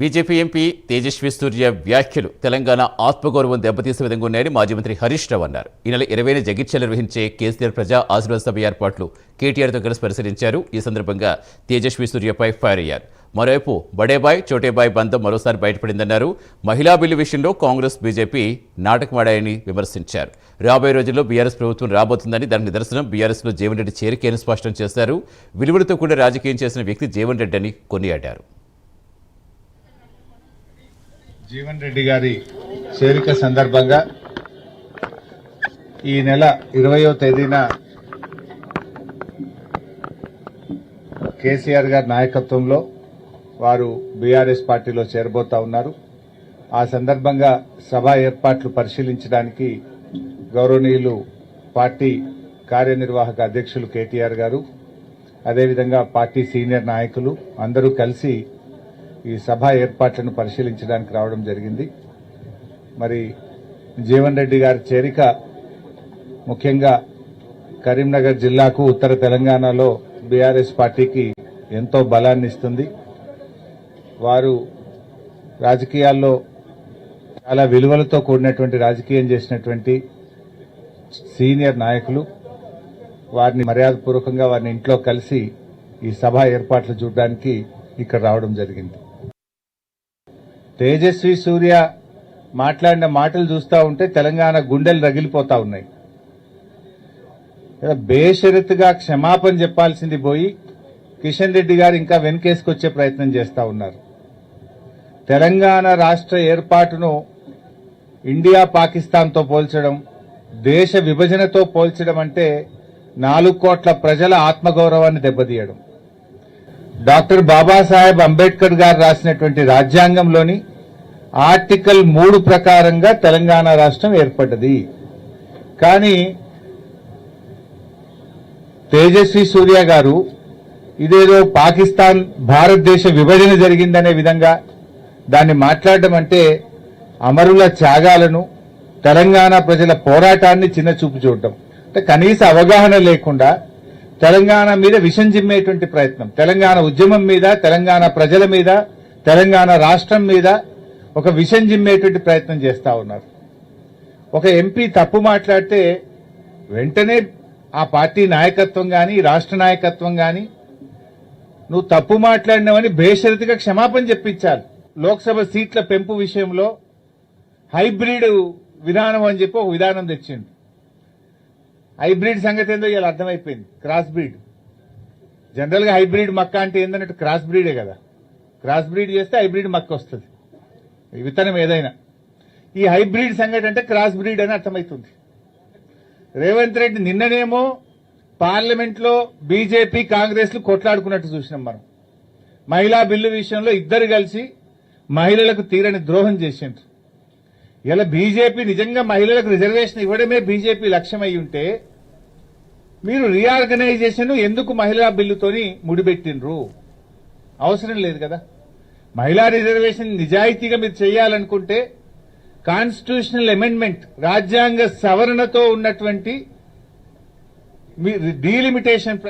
BJP MP Tejaswi సూర్య వ్యాఖ్యలు తెలంగాణ ఆత్మగౌరవం దెబ్బతీసే విధంగా ఉన్నాయని మాజీ మంత్రి హరీష్ రావు అన్నారు. ఈ నెల 20న జగిత్యాల నిర్వహించే కేసీఆర్ ప్రజా ఆశీర్వాద సభ ఏర్పాట్లు కేటీఆర్తో కలిసి పరిశీలించారు. ఈ సందర్భంగా తేజస్వి సూర్యపై ఫైర్ అయ్యారు. మరోవైపు బడేబాయ్ చోటేబాయ్ బంధం మరోసారి బయటపడిందన్నారు. మహిళా బిల్లు విషయంలో కాంగ్రెస్ బీజేపీ నాటకమాడాయని విమర్శించారు. రాబోయే రోజుల్లో బీఆర్ఎస్ ప్రభుత్వం రాబోతుందని దానికి నిదర్శనం బీఆర్ఎస్లో జీవన్ రెడ్డి చేరికని స్పష్టం చేశారు. విలువలతో కూడా రాజకీయం చేసిన వ్యక్తి జీవన్ రెడ్డి అని కొనియాడారు. జీవన్ రెడ్డి గారి చేరిక సందర్భంగా ఈ నెల 20వ తేదీన కేసీఆర్ గారి నాయకత్వంలో వారు బీఆర్ఎస్ పార్టీలో చేరబోతా ఉన్నారు. ఆ సందర్భంగా సభ ఏర్పాట్లు పరిశీలించడానికి గౌరవనీయులు పార్టీ కార్యనిర్వాహక అధ్యక్షులు కేటీఆర్ గారు, అదేవిధంగా పార్టీ సీనియర్ నాయకులు అందరూ కలిసి ఈ సభ ఏర్పాట్లను పరిశీలించడానికి రావడం జరిగింది. మరి జీవన్ రెడ్డి గారి చేరిక ముఖ్యంగా కరీంనగర్ జిల్లాకు ఉత్తర తెలంగాణలో బీఆర్ఎస్ పార్టీకి ఎంతో బలాన్ని ఇస్తుంది. వారు రాజకీయాల్లో చాలా విలువలతో కూడినటువంటి రాజకీయం చేసినటువంటి సీనియర్ నాయకులు. వారిని మర్యాదపూర్వకంగా వారిని ఇంట్లో కలిసి ఈ సభ ఏర్పాట్లు చూడడానికి ఇక్కడ రావడం జరిగింది. తేజస్వి సూర్య మాట్లాడిన మాటలు చూస్తూ ఉంటే తెలంగాణ గుండెలు రగిలిపోతా ఉన్నాయి. బేషరతుగా క్షమాపణ చెప్పాల్సింది పోయి కిషన్ రెడ్డి గారు ఇంకా వెనకేసుకొచ్చే ప్రయత్నం చేస్తా ఉన్నారు. తెలంగాణ రాష్ట్ర ఏర్పాటును ఇండియా పాకిస్తాన్తో పోల్చడం, దేశ విభజనతో పోల్చడం అంటే 4 కోట్ల ప్రజల ఆత్మగౌరవాన్ని దెబ్బతీయడం. డాక్టర్ బాబాసాహెబ్ అంబేద్కర్ గారు రాసినటువంటి రాజ్యాంగంలోని ఆర్టికల్ 3 ప్రకారంగా తెలంగాణ రాష్ట్రం ఏర్పడ్డది. కానీ తేజస్వి సూర్య గారు ఇదేదో పాకిస్తాన్ భారతదేశ విభజన జరిగిందనే విధంగా దాన్ని మాట్లాడడం అంటే అమరుల త్యాగాలను, తెలంగాణ ప్రజల పోరాటాన్ని చిన్నచూపు చూడటం. అంటే కనీస అవగాహన లేకుండా తెలంగాణ మీద విషం జిమ్మేటువంటి ప్రయత్నం, తెలంగాణ ఉద్యమం మీద, తెలంగాణ ప్రజల మీద, తెలంగాణ రాష్ట్రం మీద ఒక విషం జిమ్మేటువంటి ప్రయత్నం చేస్తా ఉన్నారు. ఒక ఎంపీ తప్పు మాట్లాడితే వెంటనే ఆ పార్టీ నాయకత్వం గాని, రాష్ట్ర నాయకత్వం గాని నువ్వు తప్పు మాట్లాడినావని బేషరతుగా క్షమాపణ చెప్పించాలి. లోక్సభ సీట్ల పెంపు విషయంలో హైబ్రిడ్ విధానం అని చెప్పి ఒక విధానం తెచ్చిండు. హైబ్రిడ్ సంగతి ఏందో ఇలా అర్థమైపోయింది. క్రాస్ బ్రీడ్, జనరల్ గా హైబ్రిడ్ మక్క అంటే ఏందన్నట్టు క్రాస్ బ్రీడే కదా. క్రాస్ బ్రీడ్ చేస్తే హైబ్రిడ్ మక్క వస్తుంది, విత్తనం ఏదైనా. ఈ హైబ్రిడ్ సంగతి అంటే క్రాస్ బ్రీడ్ అని అర్థమవుతుంది. రేవంత్ రెడ్డి నిన్ననేమో పార్లమెంట్ లో బీజేపీ కాంగ్రెస్ లు కొట్లాడుకున్నట్టు చూసినాం మనం. మహిళా బిల్లు విషయంలో ఇద్దరు కలిసి మహిళలకు తీరని ద్రోహం చేసిండ్రు. ఇలా బీజేపీ నిజంగా మహిళలకు రిజర్వేషన్ ఇవ్వడమే బీజేపీ లక్ష్యం అయి ఉంటే మీరు రీఆర్గనైజేషన్ ఎందుకు మహిళా బిల్లుతోని ముడిపెట్టినరు? అవసరం లేదు కదా. మహిళా రిజర్వేషన్ నిజాయితీగా మీరు చేయాలనుకుంటే కాన్స్టిట్యూషనల్ అమెండ్మెంట్, రాజ్యాంగ సవరణతో ఉన్నటువంటి డీలిమిటేషన్